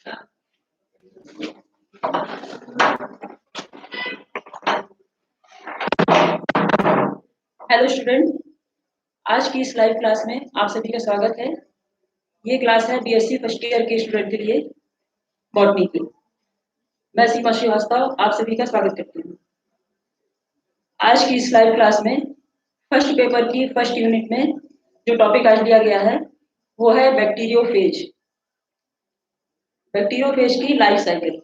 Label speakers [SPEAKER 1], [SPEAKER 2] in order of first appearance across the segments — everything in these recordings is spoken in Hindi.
[SPEAKER 1] हेलो स्टूडेंट, आज की इस लाइव क्लास में आप सभी का स्वागत है। ये क्लास है बीएससी फर्स्ट ईयर के स्टूडेंट के लिए बॉटनी की। मैं सीमा श्रीवास्तव आप सभी का स्वागत करती हूँ। आज की इस लाइव क्लास में फर्स्ट पेपर की फर्स्ट यूनिट में जो टॉपिक आज लिया गया है वो है बैक्टीरियोफेज की लाइफ साइकिल। तो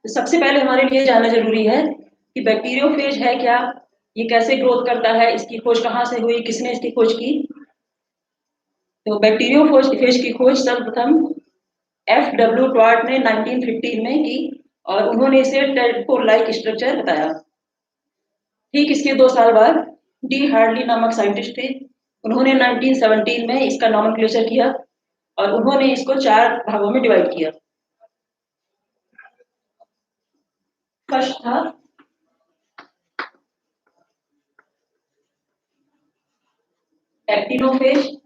[SPEAKER 1] सबसे पहले हमारे लिए जानना जरूरी है कि बैक्टीरियोफेज है क्या, ये कैसे ग्रोथ करता है, इसकी खोज कहाँ से हुई, किसने इसकी खोज की। तो बैक्टीरियोफेज की खोज सर्वप्रथम F.W. ट्वार्ट ने 1915 में की और उन्होंने इसे टेडपोल लाइक स्ट्रक्चर बताया। ठीक इसके 2 साल बाद डी हार्डली नामक साइंटिस्ट थे, उन्होंने 1917 में इसका नॉमेनक्लेचर किया और उन्होंने इसको 4 भागों में डिवाइड किया। फर्स्ट था एक्टिनोफेज,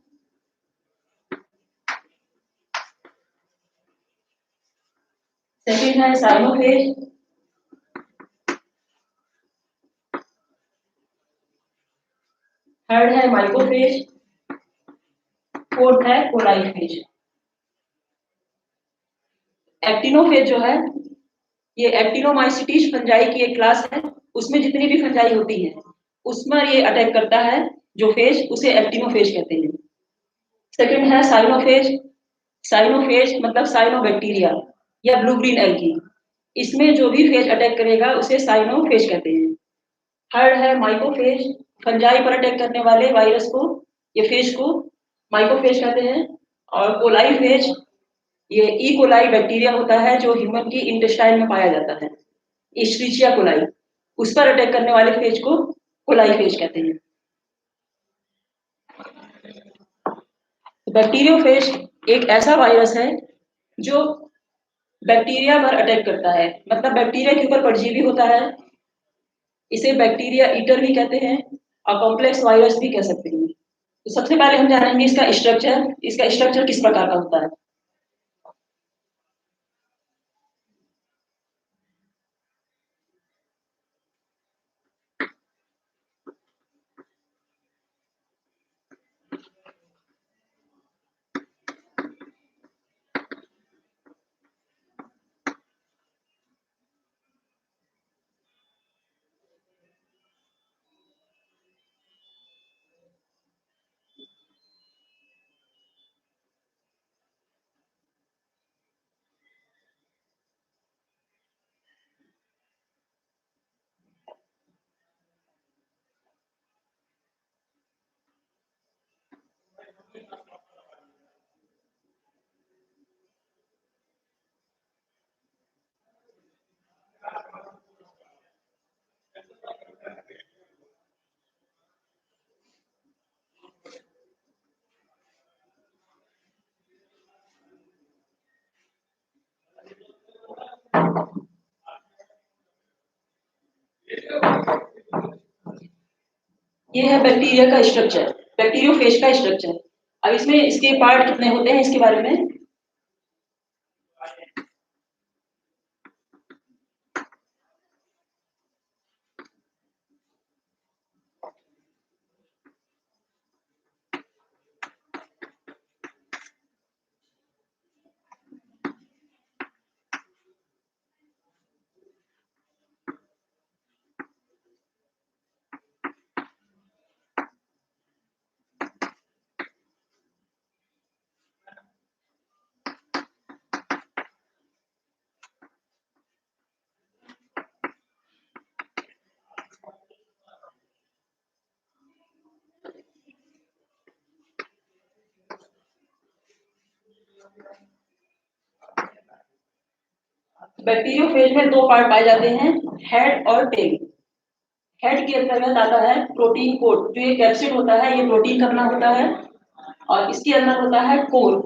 [SPEAKER 1] सेकंड है साइनोफेज, थर्ड है माइक्रोफेज, फोर्थ है कोलाइफेज। एक्टिनोफेज जो है ये एक्टिनोमाइसिटीज फंजाई की एक क्लास है, उसमें जितनी भी फंजाई होती है उसमें ये अटैक करता है जो फेज, उसे एक्टिनोफेज कहते हैं। सेकंड है साइनोफेज, साइनोफेज मतलब साइनोबैक्टीरिया या ब्लू ग्रीन एल्गी, इसमें जो भी फेज अटैक करेगा उसे साइनोफेज कहते हैं। थर्ड है माइकोफेज, फंजाई पर अटैक करने वाले वायरस को ये फेज को माइकोफेज कहते हैं। और कोलाइफेज ये ई कोलाई बैक्टीरिया होता है जो ह्यूमन की इंटेस्टाइन में पाया जाता है, इस्ट्रीचिया कोलाई, उस पर अटैक करने वाले फेज को कोलाइफेज कहते हैं। बैक्टीरियोफेज एक ऐसा वायरस है जो बैक्टीरिया पर अटैक करता है, मतलब बैक्टीरिया के ऊपर परजीवी होता है, इसे बैक्टीरिया ईटर भी कहते हैं और कॉम्प्लेक्स वायरस भी कह सकते हैं। तो सबसे पहले हम जानेंगे इसका स्ट्रक्चर किस प्रकार का होता है। ये है बैक्टीरिया का स्ट्रक्चर, बैक्टीरियोफेज का स्ट्रक्चर। अब इसमें इसके पार्ट कितने होते हैं इसके बारे में। बैक्टीरियोफेज में 2 पार्ट पाए जाते हैं, हेड और टेल। हेड के अंतर्गत आता है प्रोटीन कोट, जो ये कैप्सिड होता है ये प्रोटीन का बना होता है। और इसके अंदर होता है कोर,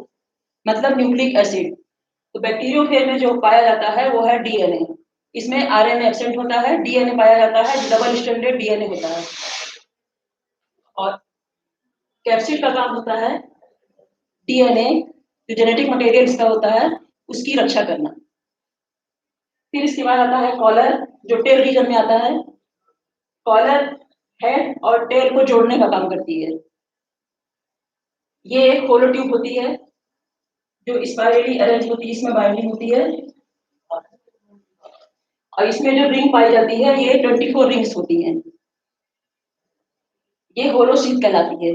[SPEAKER 1] मतलब न्यूक्लिक एसिड। तो बैक्टीरियोफेज में जो पाया जाता है वो है डीएनए। इसमें आरएनए एब्सेंट होता है, डीएनए पाया जाता है, डबल स्ट्रैंडेड डीएनए होता है। और कैप्सिड का काम होता है डीएनए, जो जेनेटिक मटेरियल इसका होता है, उसकी रक्षा करना। फिर इसके बाद आता है कॉलर, जो टेल रीजन में आता है। कॉलर हेड और टेल को जोड़ने का काम करती है। ये एक होलो ट्यूब होती है जो स्पाइरली अरेंज होती है, इसमें बाइंडिंग होती है। और इसमें जो रिंग पाई जाती है ये 24 रिंग्स होती हैं। ये होलो शीथ कहलाती है।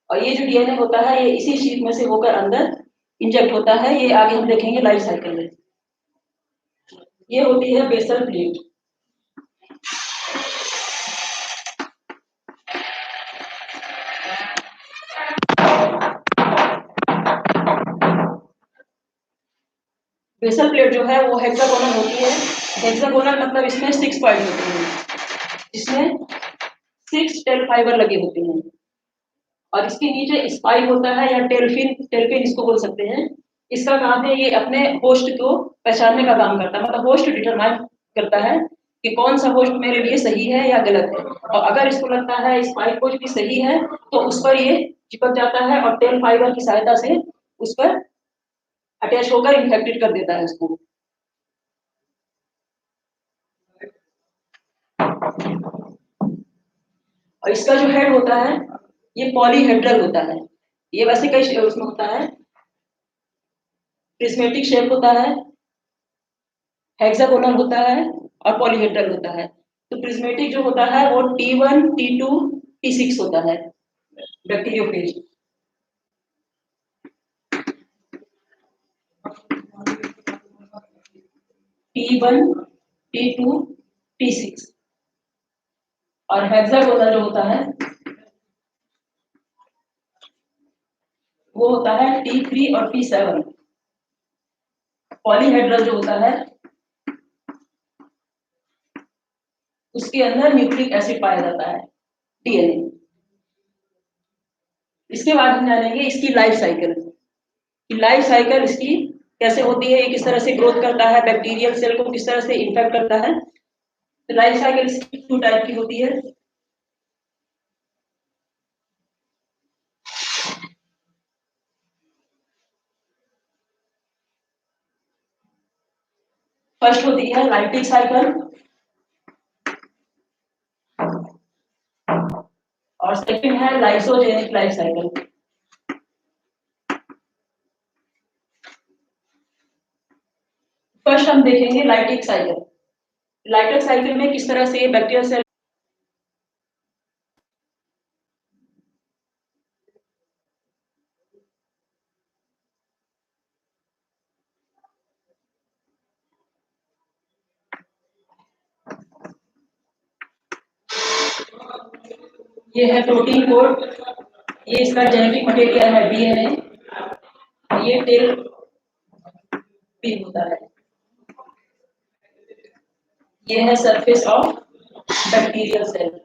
[SPEAKER 1] और ये जो डीएनए होता है ये इसी शीथ में से होकर अंदर इंजेक्ट होता है। ये आगे हम देखेंगे लाइफ साइकिल में। ये होती है बेसल प्लेट। बेसल प्लेट जो है वो हेक्सागोनल होती है। हेक्सागोनल मतलब इसमें 6 पॉइंट होते हैं, इसमें 6 टेल फाइबर लगे होते हैं। और इसके नीचे स्पाइक होता है या टेलफिन, टेलफिन इसको बोल सकते हैं। इसका काम है ये अपने होस्ट को पहचानने का काम करता है, मतलब होस्ट डिटरमाइन करता है कि कौन सा होस्ट मेरे लिए सही है या गलत है। और अगर इसको लगता है स्पाइक होस्ट भी सही है तो उस पर ये चिपक जाता है और टेल फाइबर की सहायता से उस पर अटैच होकर इन्फेक्टेड कर देता है उसको। और इसका जो हेड होता है ये पॉलीहेड्रल होता है। ये वैसे कई उसमें होता है, प्रिज्मेटिक शेप होता है, हेक्सागोनल होता है और पॉलीहेड्रल होता है। तो प्रिज्मेटिक जो होता है वो T1, T2, T6 होता है बैक्टीरियोफेज। T1, T2, T6। और हेक्सागोनल जो होता है वो होता है T3 और T7। पॉलीहेड्रल जो होता है उसके अंदर न्यूक्लिक एसिड पाया जाता है, डीएनए। इसके बाद हम जानेंगे इसकी लाइफ साइकिल। लाइफ साइकिल इसकी कैसे होती है, ये किस तरह से ग्रोथ करता है, बैक्टीरियल सेल को किस तरह से इन्फेक्ट करता है। तो लाइफ साइकिल इसकी 2 टाइप की होती है। फर्स्ट होती है लाइटिक साइकिल और सेकंड है लाइसोजेनिक लाइफ साइकिल। फर्स्ट हम देखेंगे लाइटिक साइकिल। लाइटिक साइकिल में किस तरह से बैक्टीरियल सेल, ये है प्रोटीन कोड, ये इसका जेनेटिक मटेरियल है डीएनए, ये टेल पिन होता है, ये है सरफेस ऑफ बैक्टीरियल सेल।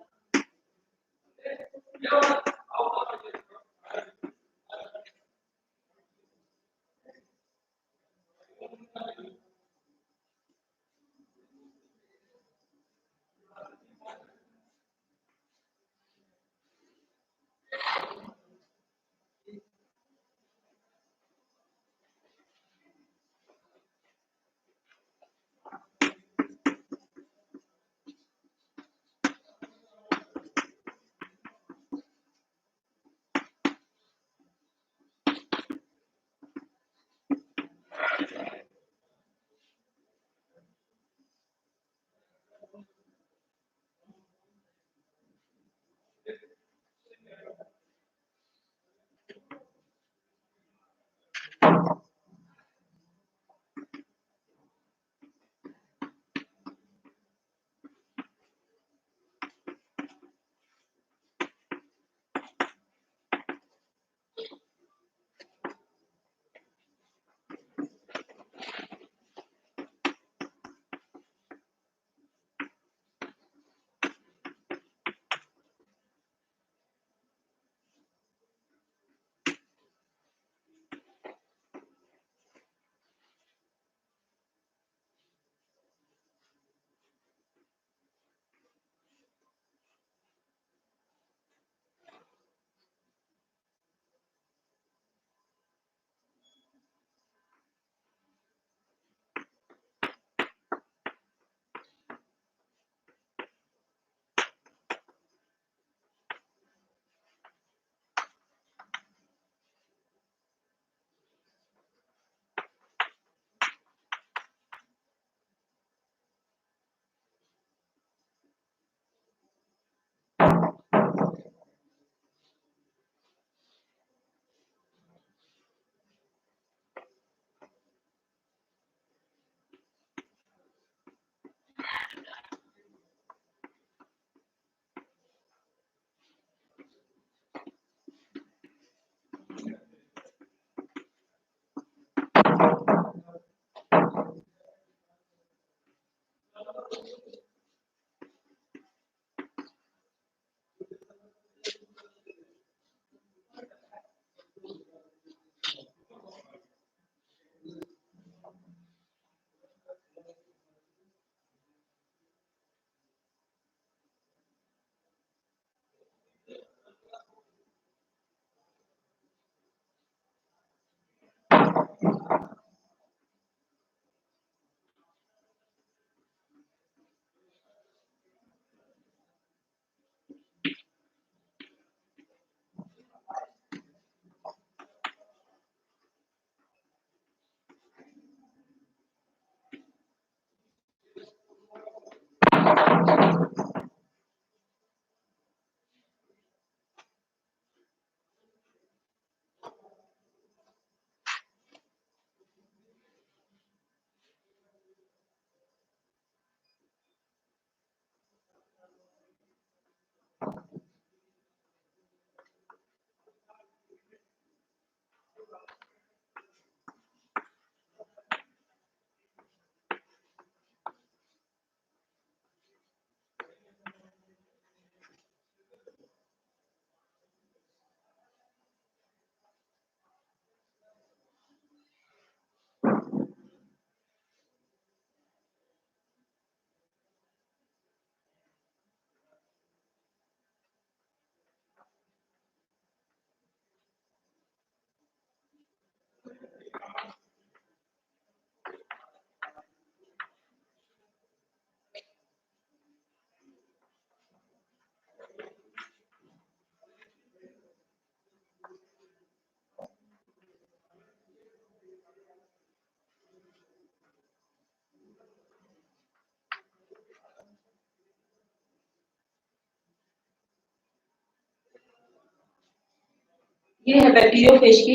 [SPEAKER 1] ये है बैक्टीरियोफेज की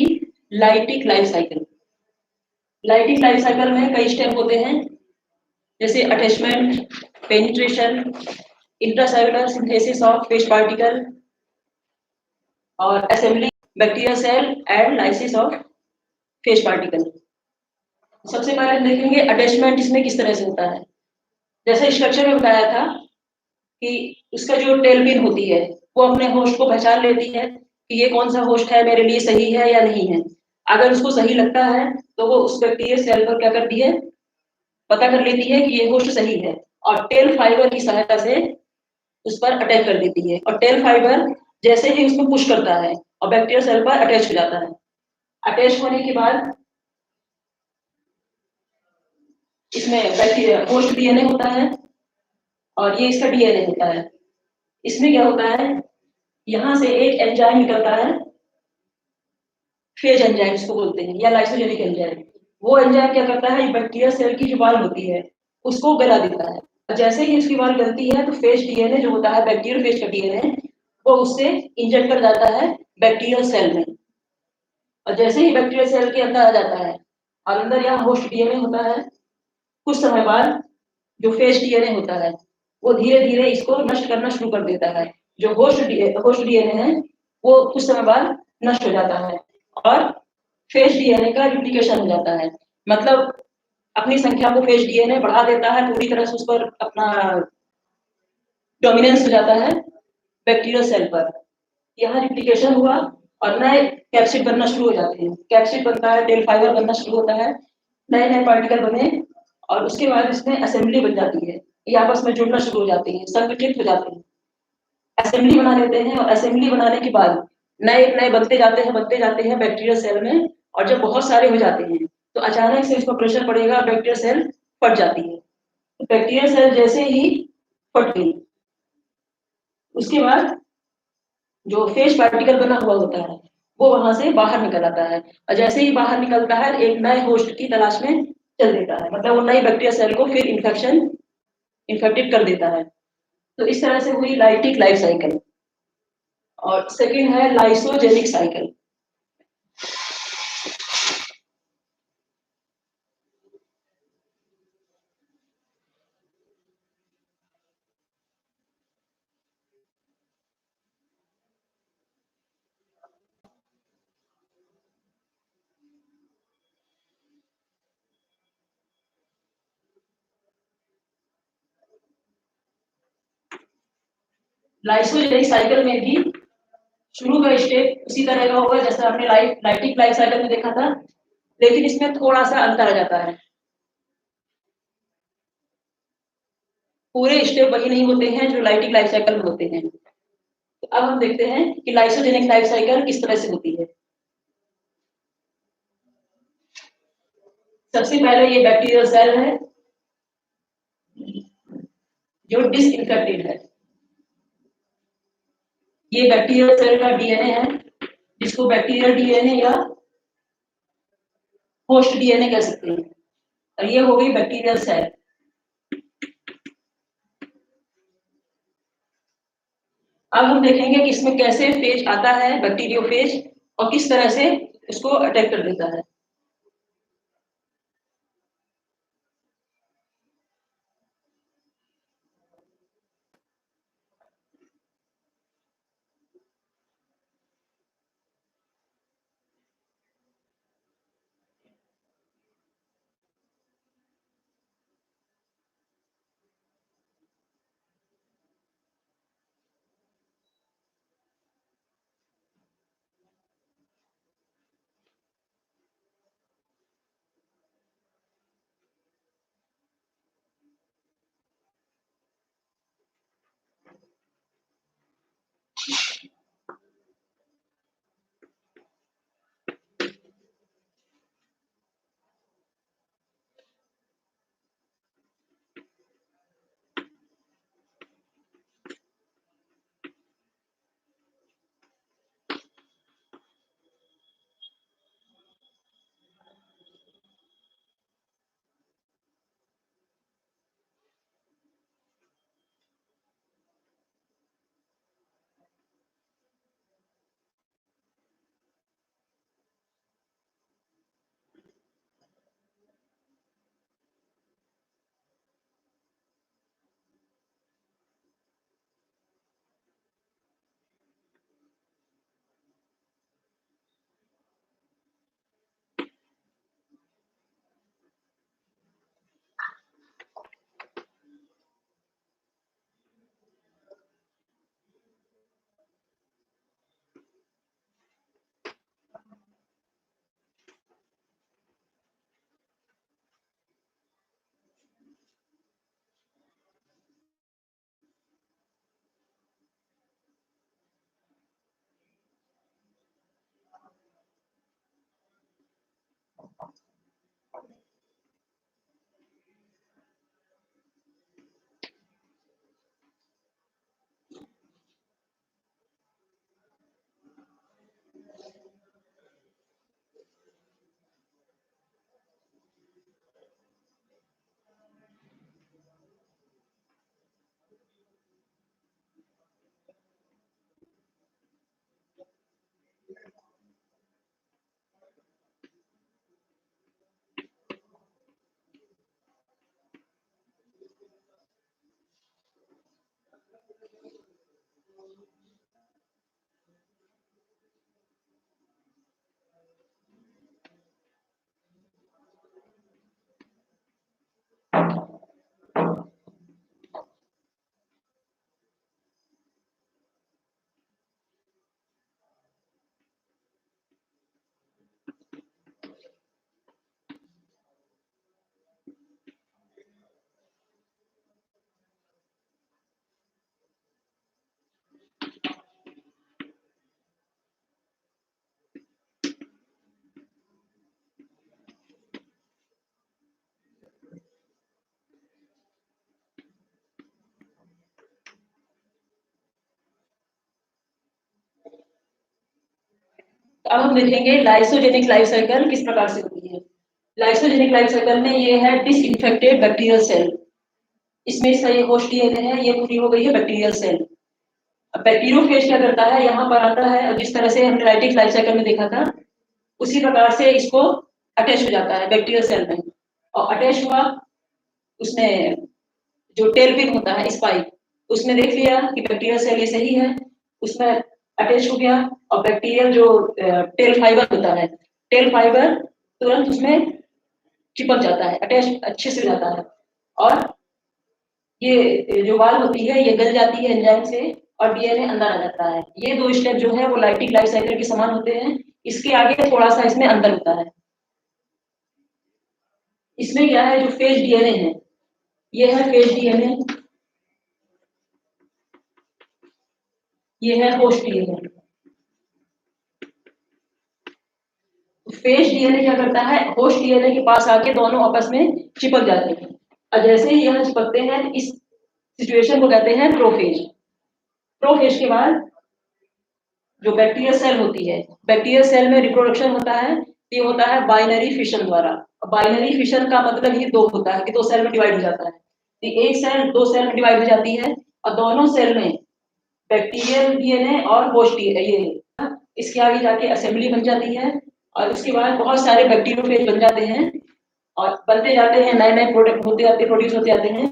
[SPEAKER 1] lytic life cycle. Lytic life cycle में कई स्टेप होते हैं, जैसे attachment, penetration, intracellular synthesis of phage particle और assembly bacterial cell and lysis of phage particle. सबसे पहले हम देखेंगे अटैचमेंट इसमें किस तरह से होता है। जैसे स्ट्रक्चर में बताया था कि उसका जो टेल पिन होती है वो अपने होस्ट को पहचान लेती है कि ये कौन सा होस्ट है, मेरे लिए सही है या नहीं है। अगर उसको सही लगता है तो वो उस बैक्टीरियल सेल पर क्या करती है, पता कर लेती है कि ये होस्ट सही है और टेल फाइबर की सहायता से उस पर अटैक कर देती है। और टेल फाइबर जैसे ही उसको पुश करता है और बैक्टीरियल सेल पर अटैच हो जाता है। अटैच होने के बाद इसमें बैक्टीरिया होस्ट डीएनए होता है और ये इसका डीएनए होता है। इसमें क्या होता है, यहाँ से एक एंजाइम निकलता है, फेज एंजाइम इसको बोलते हैं या लाइसोजेनिक एंजाइम। वो एंजाइम क्या करता है, बैक्टीरिया सेल की जो वॉल होती है उसको गला देता है। और जैसे ही उसकी वॉल गलती है तो फेज डीएनए जो होता है, बैक्टीरियल फेज का डीएनए, वो उससे इंजेक्ट कर जाता है बैक्टीरियल सेल में। और जैसे ही बैक्टीरियल सेल के अंदर आ जाता है और अंदर यहाँ होस्ट डीएनए होता है, कुछ समय बाद जो फेज डीएनए होता है वो धीरे धीरे इसको नष्ट करना शुरू कर देता है। जो होस्ट डीएनए है वो कुछ समय बाद नष्ट हो जाता है और फेज डीएनए का रिप्लिकेशन हो जाता है। मतलब अपनी संख्या को फेज डीएनए बढ़ा देता है, पूरी तरह से उस पर अपना डोमिनेंस हो जाता है बैक्टीरियल सेल पर। यहाँ रिप्लिकेशन हुआ और नए कैप्सिड बनना शुरू हो जाते हैं। कैप्सिड बनता है, टेल फाइबर बनना शुरू होता है, नए नए पार्टिकल बने और उसके बाद इसमें असेंबली बन जाती है। ये आपस में जुड़ना शुरू हो जाती है, संगठित हो जाते हैं, असेंबली बना लेते हैं। और असेंबली बनाने के बाद नए नए बनते जाते हैं बैक्टीरियल सेल में। और जब बहुत सारे हो जाते हैं तो अचानक से इसको प्रेशर पड़ेगा, बैक्टीरियल सेल फट जाती है। तो बैक्टीरियल सेल जैसे ही फट गई उसके बाद जो फेज पार्टिकल बना हुआ होता है वो वहां से बाहर निकल आता है। और जैसे ही बाहर निकलता है एक नए होस्ट की तलाश में चल देता है, मतलब वो नई बैक्टीरियल सेल को फिर इन्फेक्टेड कर देता है। तो इस तरह से हुई लाइटिक लाइफ साइकिल। और सेकंड है लाइसोजेनिक साइकिल। लाइसोजेनिक साइकिल में भी शुरू का स्टेप उसी तरह का होगा जैसा हमने लाइटिक लाइफ साइकिल में देखा था, लेकिन इसमें थोड़ा सा अंतर आ जाता है। पूरे स्टेप वही नहीं होते हैं जो लाइटिक लाइफ साइकिल में होते हैं। तो अब हम देखते हैं कि लाइसोजेनिक लाइफ साइकिल किस तरह से होती है। सबसे पहले ये बैक्टीरियल सेल है जो डिसइंफेक्टेड है। ये बैक्टीरियल सेल का डीएनए है, जिसको बैक्टीरियल डीएनए या होस्ट डीएनए कह सकते हैं। और ये हो गई बैक्टीरियल सेल। अब हम देखेंगे कि इसमें कैसे फेज आता है, बैक्टीरियोफेज, और किस तरह से इसको अटैक कर देता है। अब हम देखेंगे लाइसोजेनिक लाइफ साइकिल किस प्रकार से होती है। लाइसोजेनिक लाइफ साइकिल में ये है डिसइंफेक्टेड बैक्टीरियल सेल। इसमें इसका ये होस्ट डीएनए है, ये पूरी हो गई है बैक्टीरियल सेल। अब बैक्टीरियोफेज क्या करता है, यहाँ पर आता है, और जिस तरह से हमने लाइटिक लाइफ साइकिल में देखा था उसी प्रकार से इसको अटैच हो जाता है बैक्टीरियल सेल में। और अटैच हुआ, उसने जो टेल पिन होता है स्पाइक, उसमें देख लिया कि बैक्टीरियल सेल ये सही है, उसमें अटैच हो गया। और बैक्टीरियल जो टेल फाइबर होता है, टेल फाइबर तुरंत उसमें चिपक जाता है, अटैच अच्छे से हो जाता है। और ये जो वाल होती है ये गल जाती है एंजाइम से, और डीएनए अंदर आ जाता है। ये 2 स्टेप जो है वो लाइटिक लाइफ साइकिल के समान होते हैं। इसके आगे थोड़ा सा इसमें अंतर होता है। इसमें क्या है, जो फेज डीएनए है, ये है फेज डीएनए, ये है होस्ट डीएनए। फेज डीएनए क्या करता है, होस्ट डीएनए के पास आके दोनों आपस में चिपक जाते हैं, और जैसे ही यह चिपकते हैं इस सिचुएशन को कहते हैं प्रोफेज। प्रोफेज के बाद जो बैक्टीरियल सेल होती है, बैक्टीरियल सेल में रिप्रोडक्शन होता है, ये होता है बाइनरी फिशन द्वारा। बाइनरी फिशन का मतलब ही दो होता है कि दो सेल में डिवाइड हो जाता है। तो एक सेल दो सेल में डिवाइड हो जाती है और दोनों सेल में बैक्टीरियल डीएनए और होस्ट डीएनए, ये इसके आगे जाके असेंबली बन जाती है और उसके बाद बहुत सारे बैक्टीरियोफेज बन जाते हैं और बनते जाते हैं, नए नए प्रोडक्ट होते जाते हैं, प्रोड्यूस होते जाते हैं।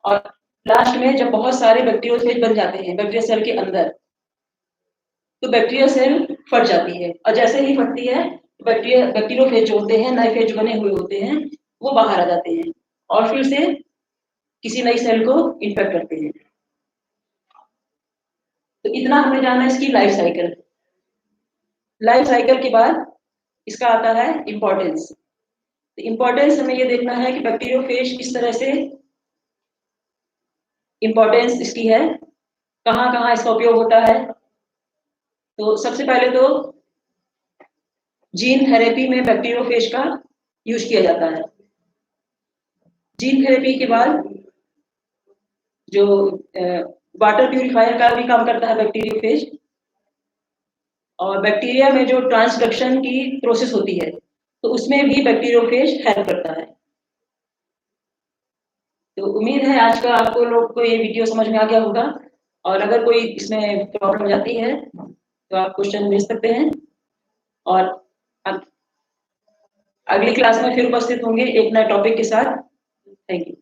[SPEAKER 1] और लास्ट में जब बहुत सारे बैक्टीरियोफेज बन जाते हैं बैक्टीरिया सेल के अंदर, तो बैक्टीरिया सेल फट जाती है, और जैसे ही फटती है बैक्टीरियोफेज जो होते हैं, नए फेज बने हुए होते हैं, वो बाहर आ जाते हैं और फिर से किसी नई सेल को इन्फेक्ट करते हैं। तो इतना हमें जाना है इसकी लाइफ साइकिल। लाइफ साइकिल के बाद इसका आता है इंपॉर्टेंस। तो इंपॉर्टेंस हमें ये देखना है कि बैक्टीरियोफेज किस तरह से इंपॉर्टेंस इसकी है, कहाँ कहाँ इसका उपयोग होता है। तो सबसे पहले तो जीन थेरेपी में बैक्टीरियोफेज का यूज किया जाता है। जीन थेरेपी के बाद जो वाटर प्यूरिफायर का भी काम करता है बैक्टीरियोफेज, और बैक्टीरिया में जो ट्रांसडक्शन की प्रोसेस होती है तो उसमें भी बैक्टीरियोफेज हेल्प करता है। तो उम्मीद है आज का आपको लोग को ये वीडियो समझ में आ गया होगा, और अगर कोई इसमें प्रॉब्लम हो जाती है तो आप क्वेश्चन भेज सकते हैं, और अगली क्लास में फिर उपस्थित होंगे एक नए टॉपिक के साथ। Thank you.